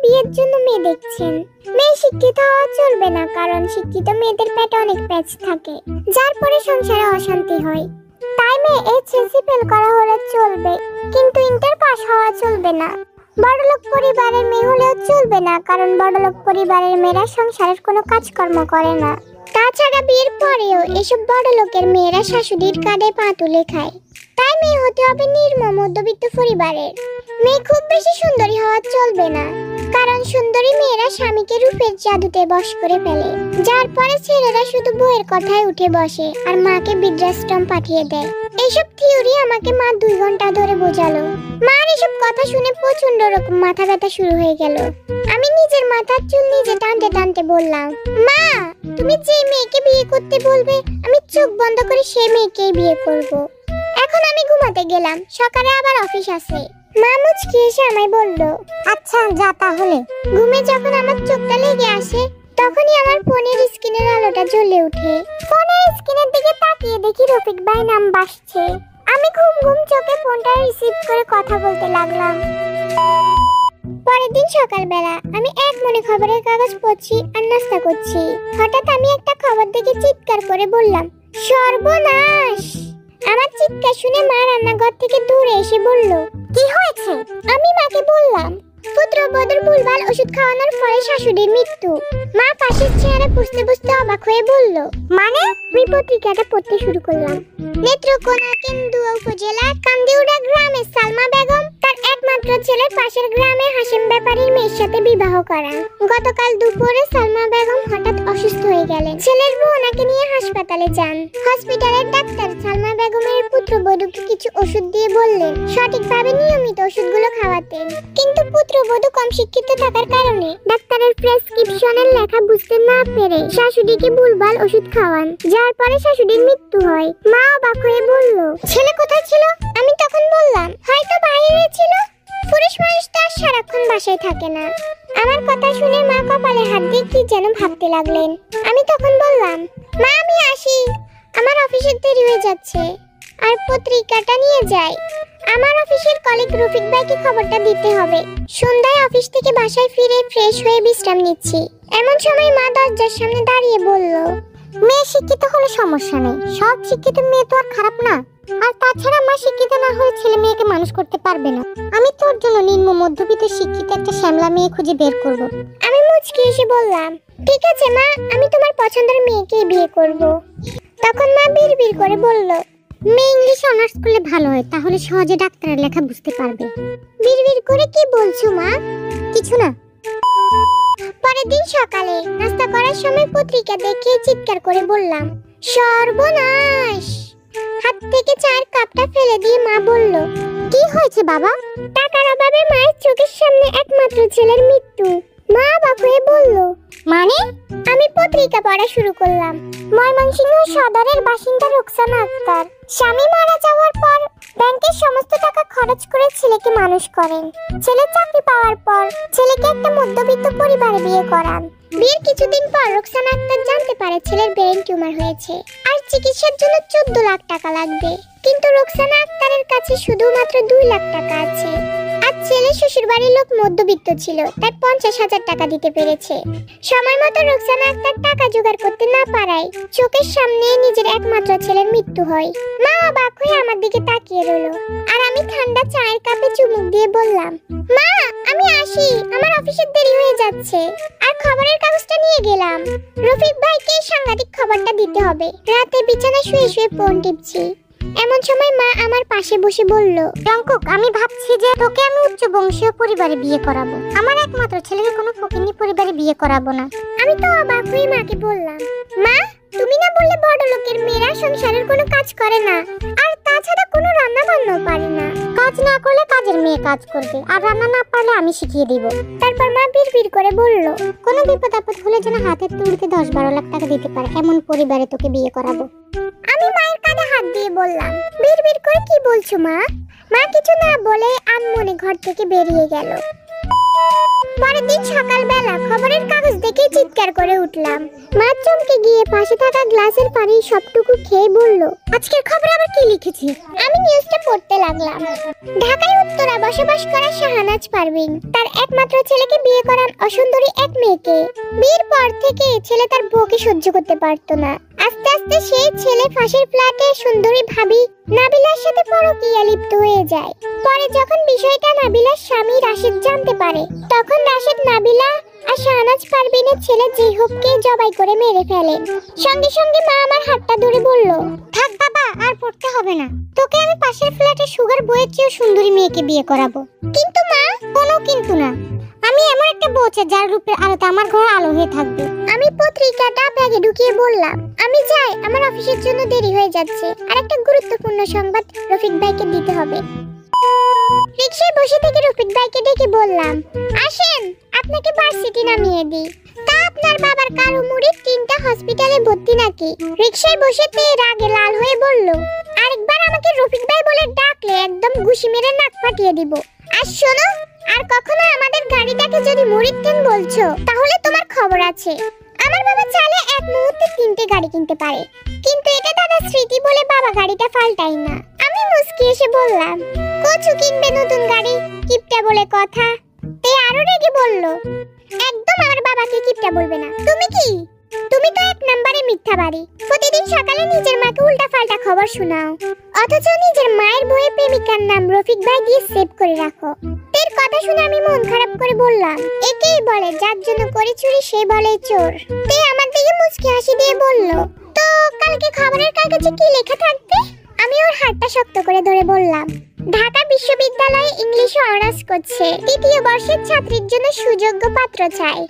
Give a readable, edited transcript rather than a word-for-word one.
বিয়ের জন্য মেয়ে দেখছেন। মেয়ে শিক্ষিত হওয়া চলবে না, কারণ শিক্ষিত মেয়েদের পেটে অনেক প্যাচ থাকে, যার পরে সংসারে অশান্তি হয়। তাই মেয়ে এইচএসসি ফেল করা হলে চলবে, কিন্তু ইন্টার পাস হওয়া চলবে না। বড়লোক পরিবারের মেয়ে হলেও চলবে না, কারণ বড়লোক পরিবারের মেয়েরা সংসারের কোনো কাজকর্ম করে না। তাছাড়া বিয়ের পরেও এসব বড়লোকের মেয়েরা শাশুড়ির কাঁধে পা তুলে খায়। তাই মেয়ে হতে হবে নিম্ন মধ্যবিত্ত পরিবারের। মেয়ে খুব বেশি সুন্দরী হওয়া চলবে না, কারণ সুন্দরী মেয়েরা স্বামীকে রূপের জাদুতে বশ করে ফেলে, যার পরে ছেলেরা শুধু বউয়ের কথায় উঠে বসে আর মাকে বৃদ্ধাশ্রম পাঠিয়ে দেয়। এইসব থিওরি আমাকে মা 2 ঘন্টা ধরে বোঝালো। মার এসব কথা শুনে প্রচন্ড রকম মাথা ব্যথা শুরু হয়ে গেল। আমি নিজের মাথার চুল নিজে টানতে টানতে বললাম, মা তুমি যে মেয়েকে বিয়ে করতে বলবে আমি চোখ বন্ধ করে সেই মেয়েকেই বিয়ে করব। এখন আমি ঘুমাতে গেলাম, সকালে আবার অফিস আছে। মা মুচকি এসে আমায় বলল, আচ্ছা যা তাহলে। ঘুমে যখন আমার চোখটা লেগে আসে, তখনই আমার ফোনের স্ক্রিনের আলোটা জ্বলে ওঠে। ফোনের স্ক্রিনের দিকে তাকিয়ে দেখি রফিক ভাই নাম বাজছে। আমি ঘুম ঘুম চোখে ফোনটা রিসিভ করে কথা বলতে লাগলাম। পরের দিন সকালবেলা আমি এক মনে খবরের কাগজ পড়ছি আর নাস্তা করছি। হঠাৎ আমি একটা খবর দেখে চিৎকার করে বললাম, সর্বনাশ! আমার চিৎকার শুনে মা রান্নাঘর থেকে দৌড়ে এসে বলল, কি হয়েছে? আমি মাকে বললাম, পুত্রবধূর ভুলভাল ওষুধ খাওয়ানোর ফলে শাশুড়ির মৃত্যু। মা পাশের চেয়ারে বসতে বসতে অবাক হয়ে বলল, মানে? আমি পত্রিকাটা পড়তে শুরু করলাম। নেত্রকোনা কেন্দুয়া উপজেলার কান্দিউড়া গ্রামের সালমা বেগম তার একমাত্র ছেলের পাশের গ্রামে হাসিম ব্যাপারীর মেয়ের সাথে বিবাহ করা। গতকাল দুপুরে সালমা বেগম হঠাৎ অসুস্থ হয়ে গেলেন। ছেলের বউ ওনাকে নিয়ে হাসপাতালে যান। হসপিটালের ডাক্তার সালমা বেগমের পুত্রবধূকে কিছু ওষুধ দিয়ে বললেন সঠিকভাবে নিয়মিত ওষুধগুলো খাওয়াতে, কিন্তু পুত্রবধূ কম শিক্ষিত থাকার কারণে ডাক্তারের প্রেসক্রিপশনের লেখা বুঝতে না পেরে শাশুড়িকে ভুলভাল ওষুধ খাওয়ান, যার পরে শাশুড়ির মৃত্যু হয়। মা অবাক হয়ে বলল, ছেলে কোথায় ছিল? আমি তখন বললাম, হয়তো বাইরে ছিল। পুরুষ মানুষ তো আর সারাক্ষণ বাসায় থাকে না। আমার কথা শুনে মা কপালে হাত দিয়ে কি যেন ভাবতে লাগলেন। আমি তখন বললাম, মা আমি আসি, আমার অফিসের দেরি হয়ে যাচ্ছে, আর পত্রিকাটা নিয়ে যাই। আমার অফিসের কলিগ রফিক ভাইকে খবরটা দিতে হবে। সন্ধ্যায় অফিস থেকে বাসায় ফিরে ফ্রেশ হয়ে বিশ্রাম নিচ্ছি। এমন সময় মা দরজার সামনে দাঁড়িয়ে বলল, মেয়ে শিক্ষিত হলে সমস্যা নেই, সব শিক্ষিত মেয়ে তো আর খারাপ না। আর তাছাড়া মা শিক্ষিত না হলে ছেলে মেয়েকে মানুষ করতে পারবে না। আমি তোর জন্য নিম্ন মধ্যবিত্ত শিক্ষিত একটা শ্যামলা মেয়ে খুঁজে বের করব। আমি মুচকি এসে বললাম, ঠিক আছে মা, আমি তোমার পছন্দের মেয়েকেই বিয়ে করব। তখন মা বিড়বিড় করে বলল, মেয়ে ইংলিশ অনার্স করলে ভালো হয়, তাহলে সহজে ডাক্তারের লেখা বুঝতে পারবে। বিড়বিড় করে কি বলছো মা? কিছু না। পরের দিন সকালে নাস্তা করার সময় পত্রিকা দেখে চিৎকার করে বললাম, সর্বনাশ! হাত থেকে চায়ের কাপটা ফেলে দিয়ে মা বলল, কি হয়েছে বাবা? টাকার অভাবে মায়ের চোখের সামনে একমাত্র ছেলের মৃত্যু। মা অবাক হয়ে বলল, মানে? আমি পত্রিকা পড়া শুরু করলাম। ময়মনসিংহ সদরের বাসিন্দা রুকসানা আক্তার স্বামী মারা যাওয়ার পর ব্যাংকের সমস্ত টাকা খরচ করে ছেলেকে মানুষ করেন। ছেলে চাকরি পাওয়ার পর ছেলেকে একটা মধ্যবিত্ত পরিবারে বিয়ে করান। বিয়ের কিছুদিন পর রুকসানা আক্তার জানতে পারে ছেলের ব্রেন টিউমার হয়েছে আর চিকিৎসার জন্য 14 লাখ টাকা লাগবে। কিন্তু রুকসানা আক্তারের কাছে শুধুমাত্র 2 লাখ টাকা আছে। আর ছেলে শ্বশুর বাড়ির লোক মধ্যবিত্ত ছিল, তাই 50,000 টাকা দিতে পেরেছে। সময় মতো রুকসানা আক্তার টাকা জোগাড় করতে না পারায় চোখের সামনে নিজের একমাত্র ছেলের মৃত্যু হয়। মা অবাক হয়ে আমার দিকে তাকিয়ে রইল, আর আমি ঠান্ডা চায়ের কাপে চুমুক দিয়ে বললাম, মা আমি আসি, আমার অফিসের দেরি হয়ে যাচ্ছে। আর খবরের কাগজটা নিয়ে গেলাম। রফিক ভাইকে সাংঘাতিক খবরটা দিতে হবে। রাতে বিছানায় শুয়ে শুয়ে ফোন টিপছি। এমন সময় মা আমার পাশে বসে বলল, টঙ্কক আমি ভাবছি যে তোকে আমি উচ্চ বংশীয় পরিবারে বিয়ে করাবো। আমার একমাত্র ছেলেকে কোনো ফকিন্নি পরিবারে বিয়ে করাবো না। আমি তো অবাক হয়ে মাকে বললাম, মা তুমি না বললে বড় লোকের মেয়েরা সংসারের কোনো কাজ করে না, আর তাছাড়া কোনো রান্না বান্নাও পারে না। কাজ না করলে কাজের মেয়ে কাজ করবে, আর রান্না না পারলে আমি শিখিয়ে দিব। তারপর মা বিড়বিড় করে বলল, কোনো বিপদ আপদ হলে যেন হাতের তুড়িতে 10-12 লাখ টাকা দিতে পারে, এমন পরিবারে তোকে বিয়ে করাবো। আমি মায়ের কাঁধে হাত দিয়ে বললাম, বিড়বিড় করে কি বলছো মা? মা কিছু না বলে আনমনে ঘর থেকে বেরিয়ে গেল। পরের দিন সকালবেলা খবরের কাগজ দেখে চিৎকার করে উঠলাম। মা চমকে গিয়ে পাশে থাকা গ্লাসের পানি সবটুকু খেয়ে বলল, আজকের খবরে আবার কি লিখেছি? আমি নিউজটা পড়তে লাগলাম। ঢাকায় উত্তরা বসবাস করা শাহনাজ পারভীন তার একমাত্র ছেলেকে বিয়ে করান অসুন্দরী এক মেয়েকে। বিয়ের পর থেকে ছেলে তার বউকে সহ্য করতে পারতো না। আস্তে আস্তে সেই ছেলে ফাঁসির ফ্ল্যাটে সুন্দরী ভাবি নাবিলার সাথে পরকীয়া লিপ্ত হয়ে যায়। পরে যখন বিষয়টা নাবিলার স্বামী রাশেদ জানতে পারে, তখন রাশেদ নাবিলা আর শাহনাজ পারভীনের ছেলে জিহবকে জবাই করে মেরে ফেলে। সঙ্গে সঙ্গে মা আমার হাতটা ধরে বলল, থাক বাবা, আর পড়তে হবে না। তোকে আমি পাশের ফ্ল্যাটে সুগার বইয়ের চেয়েও সুন্দরী মেয়েকে বিয়ে করাবো। কিন্তু মা, কোনো কিন্তু না। আমি এমন একটা বউ চাই যার রূপের আলোতে আমার ঘরে আলো হয়ে থাকবে। আমি পত্রিকাটা ব্যাগে ঢুকিয়ে বললাম, আমি যাই, আমার অফিসের জন্য দেরি হয়ে যাচ্ছে। আর একটা গুরুত্বপূর্ণ সংবাদ রফিক ভাইকে দিতে হবে। রিকশায় বসে থেকে রফিক ভাইকে ডেকে বললাম, আসেন, আপনাকে ভার্সিটি নামিয়ে দিই। তা আপনার বাবার কারো মুড়ির 3টা হসপিটালে ভর্তি নাকি? রিকশায় বসে তে রাগে লাল হয়ে বলল, আরেকবার আমাকে রফিক ভাই বলে ডাকলে একদম ঘুষি মেরে নাক ফাটিয়ে দিব। আর শোনো, আর কখনো আমাদের গাড়িটাকে যদি মুড়ির ট্রেন বলছো, তাহলে তোমার খবর আছে। আমার বাবা চাইলে এক মুহূর্তে 3টে গাড়ি কিনতে পারে, কিন্তু এটা দাদা স্মৃতি বলে বাবা গাড়িটা পাল্টাই না। আমি মুস্কি এসে বললাম, কচু কিনবে নতুন গাড়ি, কিপটা বলে কথা। তে আরো রেগে বলল, একদম আমার বাবাকে কিপটা বলবে না। তুমি তো এক নম্বরে মিথ্যাবাড়ি। প্রতিদিন সকালে নিজের মাকে উল্টাপাল্টা খবর শোনাও, অথচ নিজের মায়ের বইয়ে প্রেমিকার নাম রফিক ভাই দিয়ে সেভ করে রাখো। তের কথা শুনে আমি মন খারাপ করে বললাম, একেই বলে যার জন্য করে চুরি সে বলে চোর। তে আমার দিকে মুচকি হাসি দিয়ে বলল, তো কালকে খবরের কাগজে কি লেখা থাকবে? আমি ওর হাতটা শক্ত করে ধরে বললাম, ঢাকা বিশ্ববিদ্যালয়ে ইংলিশে অনার্স করছে 3য় বর্ষের ছাত্রীর জন্য সুযোগ্য পাত্র চাই।